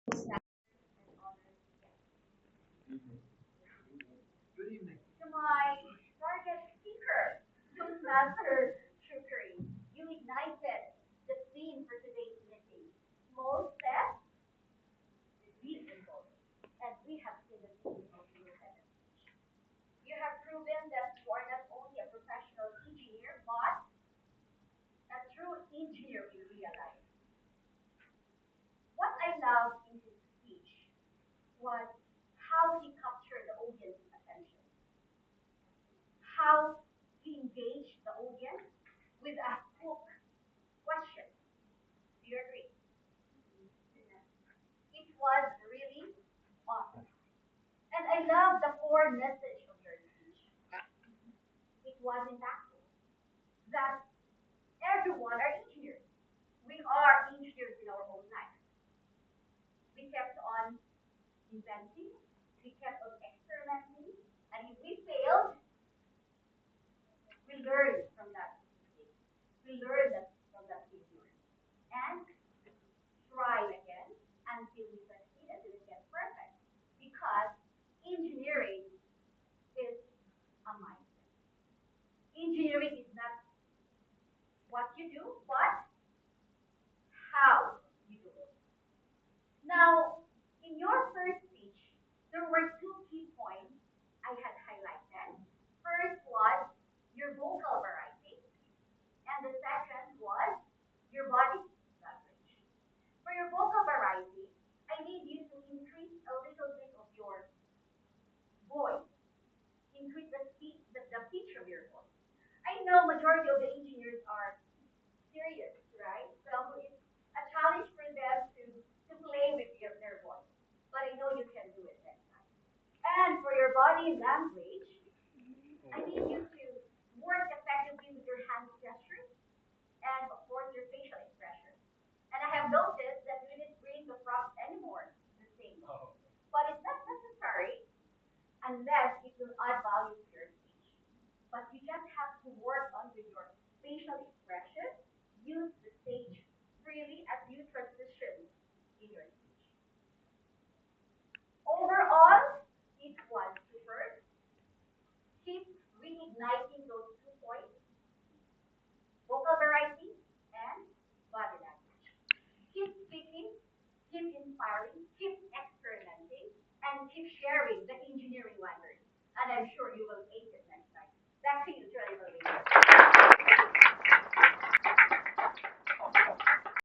To my target speaker, Toastmaster Trickery. You ignited the theme for today's meeting. Small steps, big results. And we have seen the big results you had. You have proven that you are not only a professional engineer, but a true engineer in real life. What I loved in his speech was how he captured the audience's attention, how he engaged the audience with a hook question. Do you agree? It was really awesome. And I love the core message of your speech. It was impactful that everyone are engineers. We are engineers in our own life. We kept on inventing, we kept on experimenting, and if we failed, we learned from that mistake. We learned that from that failure. And try again until we succeed, until we get perfect. Because engineering is a mindset. Engineering is not what you do, but how you do it. Now, in your first speech, there were two key points I had highlighted. First was your vocal variety, and the second was your body language. For your vocal variety, I need you to increase a little bit of your voice, increase the pitch of your voice. I know majority of the engineers are serious, right? So it's a challenge for them to play with their voice. But I know you can do it next time. And for your body language, I need you to work effectively with your hand gestures and of course your facial expression. And I have noticed that you didn't bring the props anymore the same way. But it's not necessary unless it will add value to your speech. But you just have to work on with your facial expression, use the stage freely as you transition in your speech. Overall, it was super. Keep reigniting those 2 points, vocal variety and body language. Keep speaking, keep inspiring, keep experimenting, and keep sharing the engineering language. And I'm sure you will